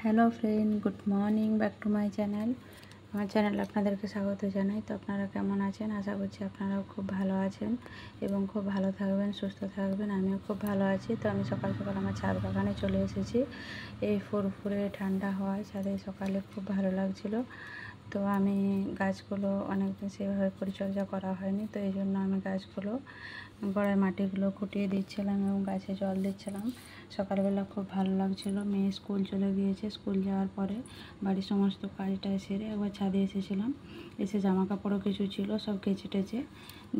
Hello friend, good morning back to my channel. আমার চ্যানেলে আপনাদেরকে স্বাগত জানাই। তো আপনারা কেমন আছেন? আশা করছি আপনারাও খুব ভালো আছেন এবং খুব ভালো থাকবেন, সুস্থ থাকবেন। আমিও খুব ভালো আছি। তো আমি সকাল সকাল আমার ছাদ বাগানে চলে এসেছি। এই ফুরফুরে ঠান্ডা হওয়ায় ছাদে সকালে খুব ভালো লাগছিল। তো আমি গাছগুলো অনেকদিন সেভাবে পরিচর্যা করা হয়নি, তো এই জন্য আমি গাছগুলো গোড়ায় মাটিগুলো খুঁটিয়ে দিচ্ছিলাম এবং গাছে জল দিচ্ছিলাম। সকালবেলা খুব ভালো লাগছিল। মেয়ে স্কুল চলে গিয়েছে। স্কুল যাওয়ার পরে বাড়ির সমস্ত কাজটা সেরে একবার ছাদে এসেছিলাম। এসে জামা কাপড়ও কিছু ছিল, সব কেচে টেচে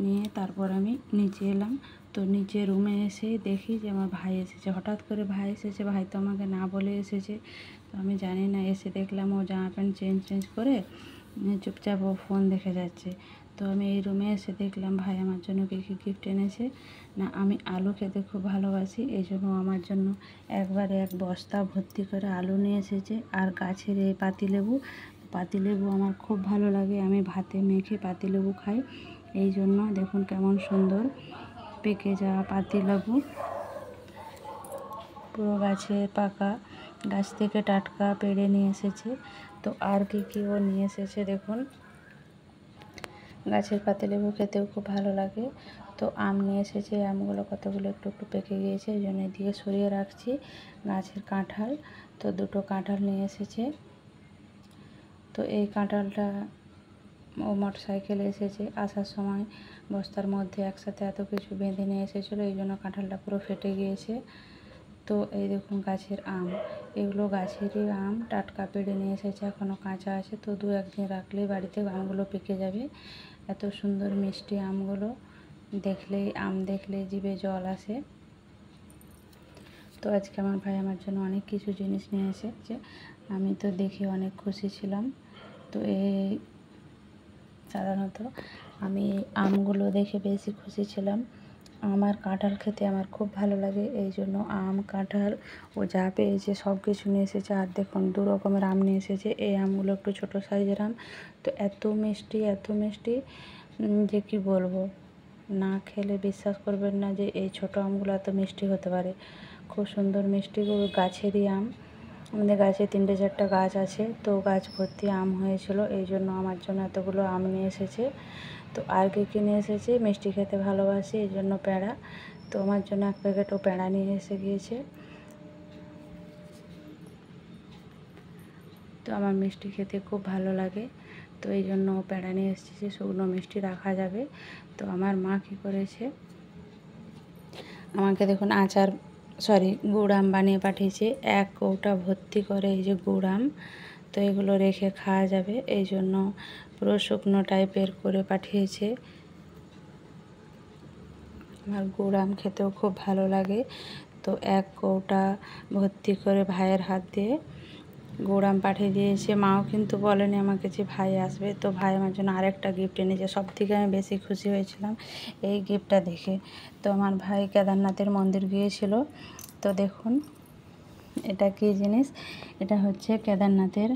নিয়ে তারপর আমি নিচে এলাম। তো নিচে রুমে এসেই দেখি যে আমার ভাই এসেছে। হঠাৎ করে ভাই এসেছে, ভাই তো আমাকে না বলে এসেছে। তো আমি জানি না, এসে দেখলাম ও জামা প্যান্ট চেঞ্জ করে চুপচাপ ও ফোন দেখে যাচ্ছে। তো আমি এই রুমে এসে দেখলাম ভাই আমার জন্য কী কী গিফট এনেছে। না, আমি আলু খেতে খুব ভালোবাসি, এই জন্য আমার জন্য একবারে এক বস্তা ভর্তি করে আলু নিয়ে এসেছে। আর গাছের এই পাতিলেবু আমার খুব ভালো লাগে, আমি ভাতে মেখে পাতিলেবু খাই। এই জন্য দেখুন কেমন সুন্দর পেকে যাওয়া পাতিলেবু, পুরো গাছে পাকা, গাছ থেকে টাটকা পেড়ে নিয়ে এসেছে। তো আর কি ও নিয়ে এসেছে দেখুন। গাছের পাতিলেবু খেতেও খুব ভালো লাগে। তো আম নিয়ে এসেছে, আমগুলো কতগুলো একটু একটু পেকে গিয়েছে, এই জন্য দিয়ে সরিয়ে রাখছি। গাছের কাঁঠাল, তো দুটো কাঁঠাল নিয়ে এসেছে। তো এই কাঁঠালটা ও মোটরসাইকেলে এসেছে, আসার সময় বস্তার মধ্যে একসাথে এত কিছু বেঁধে নিয়ে এসেছিলো, এই জন্য কাঁঠালটা পুরো ফেটে গিয়েছে। তো এই দেখুন গাছের আম, এগুলো গাছেরই আম, টাটকা পেড়ে নিয়ে এসেছে, এখনও কাঁচা আছে। তো 2-1 দিন রাখলেই বাড়িতে আমগুলো পেকে যাবে। এত সুন্দর মিষ্টি আমগুলো, আম দেখলেই জিভে জল আসে। তো আজকে আমার ভাই আমার জন্য অনেক কিছু জিনিস নিয়ে এসেছে, আমি তো দেখে অনেক খুশি ছিলাম। তো সাধারণত আমি আমগুলো দেখে বেশি খুশি ছিলাম। আমার কাঁঠাল খেতে আমার খুব ভালো লাগে, এই জন্য আম, কাঁঠাল ও যা পেয়েছে সব কিছু নিয়ে এসেছে। আর দেখুন 2 রকমের আম নিয়ে এসেছে। এই আমগুলো একটু ছোটো সাইজের আম, তো এত মিষ্টি যে কি বলবো, না খেলে বিশ্বাস করবেন না যে এই ছোটো আমগুলো এত মিষ্টি হতে পারে। খুব সুন্দর মিষ্টি, গাছেরই আম। আমাদের গাছে 3-4টা গাছ আছে, তো গাছ ভর্তি আম হয়েছিল, এই জন্য আমার জন্য এতগুলো আম নিয়ে এসেছে। তো আর কী নিয়ে এসেছে, মিষ্টি খেতে ভালোবাসি এই জন্য প্যাঁড়া, তো আমার জন্য 1 প্যাকেটও প্যাঁড়া নিয়ে এসে গিয়েছে। তো আমার মিষ্টি খেতে খুব ভালো লাগে, তো এই জন্য প্যাঁড়া নিয়ে এসেছে, শুকনো মিষ্টি রাখা যাবে। তো আমার মা কী করেছে, আমাকে দেখুন গুড় আম বানিয়ে পাঠিয়েছে, 1 কৌটা ভর্তি করে। এই যে গুড় আম, তো এগুলো রেখে খাওয়া যাবে, এই জন্য পুরো শুকনো টাইপের করে পাঠিয়েছে। আমার গুড় আম খেতেও খুব ভালো লাগে। তো 1 কৌটা ভর্তি করে ভাইয়ের হাত দিয়ে গুড় আম পাঠিয়ে দিয়েছে। মাও কিন্তু বলেনি আমাকে যে ভাই আসবে। তো ভাই আমার জন্য আরেকটা গিফট এনেছে। সবথেকে আমি বেশি খুশি হয়েছিলাম এই গিফটটা দেখে। তো আমার ভাই কেদারনাথের মন্দির গিয়েছিল। তো দেখুন এটা কী জিনিস, এটা হচ্ছে কেদারনাথের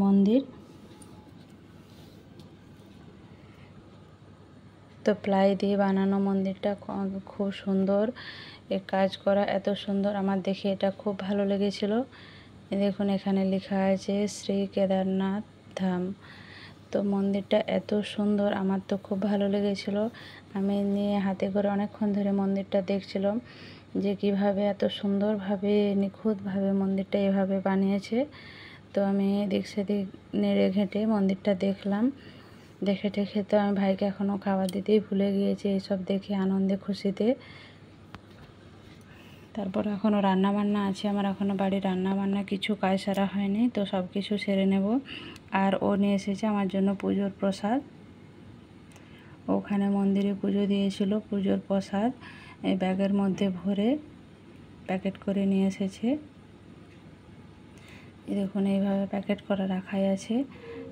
মন্দির। তো প্লাই দিয়ে বানানো মন্দিরটা খুব সুন্দর, এর কাজ করা এত সুন্দর, আমার দেখে এটা খুব ভালো লেগেছিল। দেখুন এখানে লেখা আছে শ্রী কেদারনাথ ধাম। তো মন্দিরটা এত সুন্দর, আমার তো খুব ভালো লেগেছিল। আমি নিয়ে হাতে করে অনেকক্ষণ ধরে মন্দিরটা দেখছিলাম যে কীভাবে এত সুন্দরভাবে নিখুঁতভাবে মন্দিরটা এভাবে বানিয়েছে। তো আমি এদিক সেদিক নেড়ে ঘেঁটে মন্দিরটা দেখলাম, দেখে টেখে তো আমি ভাইকে এখনও খাবার দিতেই ভুলে গিয়েছি এইসব দেখে আনন্দে খুশিতে। তারপর এখনও রান্নাবান্না আছে, আমার এখনও বাড়ির রান্নাবান্না কিছু কাজ সারা হয়নি, তো সব কিছু সেরে নেব। আর ও নিয়ে এসেছে আমার জন্য পুজোর প্রসাদ, ওখানে মন্দিরে পুজো দিয়েছিল, পুজোর প্রসাদ এই ব্যাগের মধ্যে ভরে প্যাকেট করে নিয়ে এসেছে। দেখুন এইভাবে প্যাকেট করা রাখাই আছে,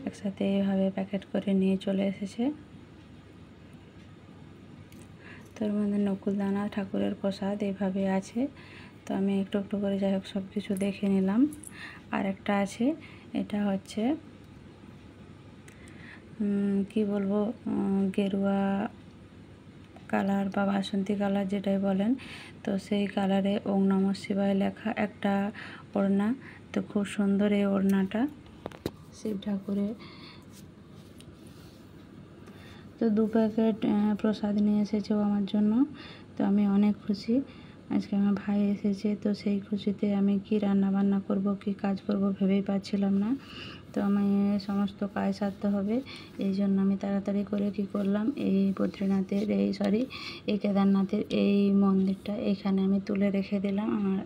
একসাথে এইভাবে প্যাকেট করে নিয়ে চলে এসেছে। তার মধ্যে নকুলদানা, ঠাকুরের প্রসাদ এইভাবে আছে। তো আমি একটু একটু করে যাই হোক সব কিছু দেখে নিলাম। আর একটা আছে, এটা হচ্ছে কি বলবো, গেরুয়া কালার বা বাসন্তী কালার যেটাই বলেন, তো সেই কালারে ওম নমঃ শিবায় লেখা একটা ওড়না। তো খুব সুন্দর এই ওড়নাটা শিব ঠাকুরের। তো 2 প্যাকেট প্রসাদ নিয়ে এসেছে ও আমার জন্য। তো আমি অনেক খুশি। আজকে আমার ভাই এসেছে, তো সেই খুশিতে আমি কি রান্না বান্না করব, কি কাজ করব ভেবেই পাচ্ছিলাম না। তো আমি সমস্ত কাজ সারতে হবে, এই জন্য আমি তাড়াতাড়ি করে কি করলাম, এই বদ্রীনাথের এই কেদারনাথের এই মন্দিরটা এখানে আমি তুলে রেখে দিলাম। আমার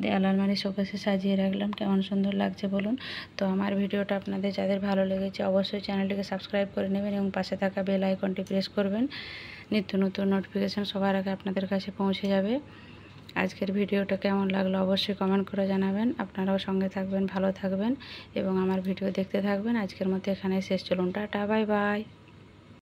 দেয়াল আলমারি শোকেসে সাজিয়ে রাখলাম। কেমন সুন্দর লাগছে বলুন। তো আমার ভিডিওটা আপনাদের যাদের ভালো লেগেছে অবশ্যই চ্যানেলটিকে সাবস্ক্রাইব করে নেবেন এবং পাশে থাকা বেল আইকনটি প্রেস করবেন। নিত্য নতুন নোটিফিকেশান সবার আগে আপনাদের কাছে পৌঁছে যাবে। আজকের ভিডিওটা কেমন লাগলো অবশ্যই কমেন্ট করে জানাবেন। আপনারাও সঙ্গে থাকবেন, ভালো থাকবেন এবং আমার ভিডিও দেখতে থাকবেন। আজকের মতো এখানেই শেষ। চলুন, টাটা, বাই বাই।